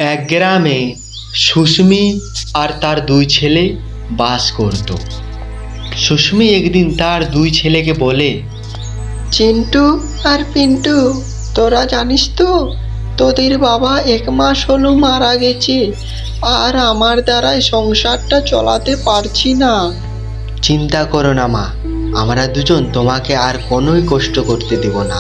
এক গ্রামে সুস্মি আর তার দুই ছেলে বাস করত। সুস্মি একদিন তার দুই ছেলেকে বলে, চিন্টু আর পিন্টু, তোরা জানিস তো তোদের বাবা 1 মাস হলো মারা গেছে, আর আমার দ্বারাই সংসারটা চালাতে পারছি না। চিন্তা করো না মা, আমরা দুজন তোমাকে আর কোনোই কষ্ট করতে দেব না।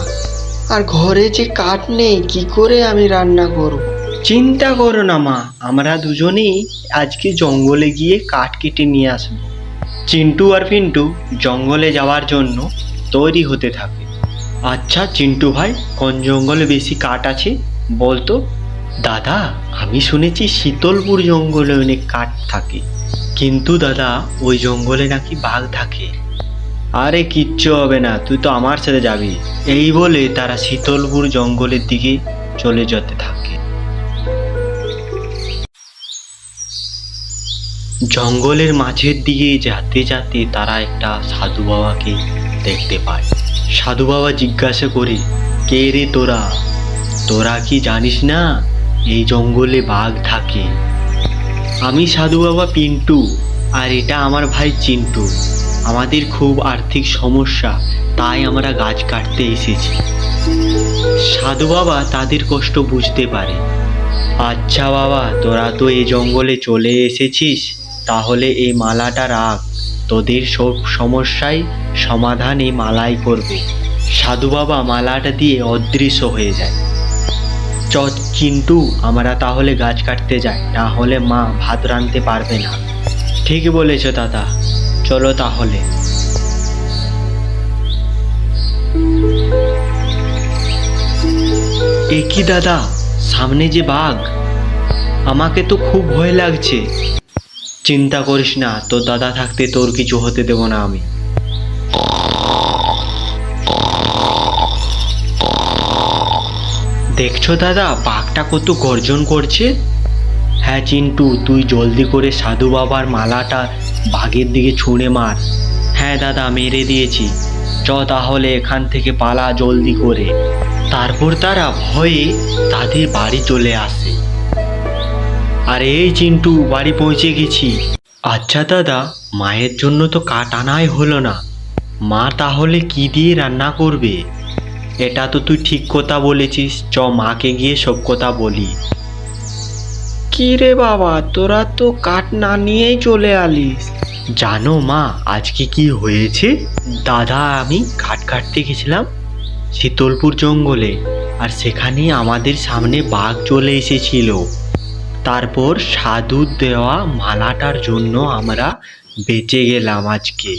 আর ঘরে যে কাঠ নেই, কি করে আমি রান্না করব? চিন্তা করো না মা, আমরা দুজনেই আজকে জঙ্গলে গিয়ে কাঠ কেটে নিয়ে আসবো। চিন্টু আর পিন্টু জঙ্গলে যাওয়ার জন্য তৈরি হতে থাকে। আচ্ছা চিন্টু ভাই, কোন জঙ্গলে বেশি কাঠ আছে বলতো? দাদা, আমি শুনেছি শীতলপুর জঙ্গলে অনেক কাঠ থাকে, কিন্তু দাদা ওই জঙ্গলে নাকি বাঘ থাকে। আরে কিচ্ছু হবে না, তুই তো আমার সাথে যাবি। এই বলে তারা শীতলপুর জঙ্গলের দিকে চলে যেতে থাকে। জঙ্গলের মাঝের দিকে যেতে যেতে তারা একটা সাধু বাবাকে দেখতে পায়। সাধু বাবা জিজ্ঞাসা করে, কে রে তোরা? তোরা কি জানিস না এই জঙ্গলে বাঘ থাকে? আমি সাধু বাবা পিন্টু, আর এটা আমার ভাই চিন্টু। আমাদের খুব আর্থিক সমস্যা, তাই আমরা গাছ কাটতে এসেছি। সাধু বাবা তাদের কষ্ট বুঝতে পারে। আচ্ছা বাবা, তোরা তো এই জঙ্গলে চলে এসেছিস, তাহলে এই মালাটা রাখ, তোদের সব সমস্যাই সমাধান এই মালাই করবে। সাধু বাবা মালাটা দিয়ে অদৃশ্য হয়ে যায়। চিন্টু, আমরা তাহলে গাছ কাটতে যাই, না হলে মা ভাত রাঁধতে পারবে না। ঠিক বলেছ দাদা, চলো তাহলে। এ কি দাদা, সামনে যে বাঘ! আমাকে তো খুব ভয় লাগছে। চিন্তা করিস না, তোর দাদা থাকতে তোর কিছু হতে দেব না আমি। দেখছো দাদা, বাঘটা কত গর্জন করছে। হ্যাঁ চিন্টু, তুই জলদি করে সাধু বাবার মালাটা বাঘের দিকে ছুঁড়ে মার। হ্যাঁ দাদা, মেরে দিয়েছি। তাহলে এখান থেকে পালা জলদি করে। তারপর তারা ভয়ে তাদের বাড়ি চলে আসে। আরে এই চিন্টু, বাড়ি পৌঁছে গেছি। আচ্ছা দাদা, মায়ের জন্য তো কাঠ আনাই হলো না, মা তাহলে কি দিয়ে রান্না করবে? এটা তো তুই ঠিক কথা বলেছিস, মাকে গিয়ে সব কথা বলি। কি রে বাবা, তোরা তো কাঠ না নিয়েই চলে আলিস। জানো মা আজকে কি হয়েছে? দাদা, আমি কাঠ কাটতে গেছিলাম শীতলপুর জঙ্গলে, আর সেখানে আমাদের সামনে বাঘ চলে এসেছিল। তারপর সাধুর দেওয়া মালাটার জন্য আমরা বেঁচে গেলাম আজকে।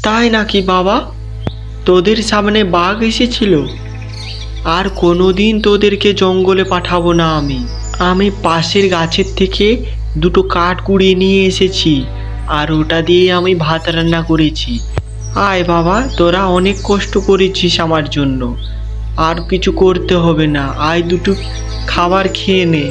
তাই নাকি বাবা? তোদের সামনে বাঘ এসেছিল? আর কোনোদিন তোদেরকে জঙ্গলে পাঠাবো না আমি। আমি পাশের গাছের থেকে দুটো কাঠ কুড়িয়ে নিয়ে এসেছি, আর ওটা দিয়ে আমি ভাত রান্না করেছি। আয় বাবা, তোরা অনেক কষ্ট করেছিস আমার জন্য, আর কিছু করতে হবে না। আয় দুটো খাবার খেয়ে নে।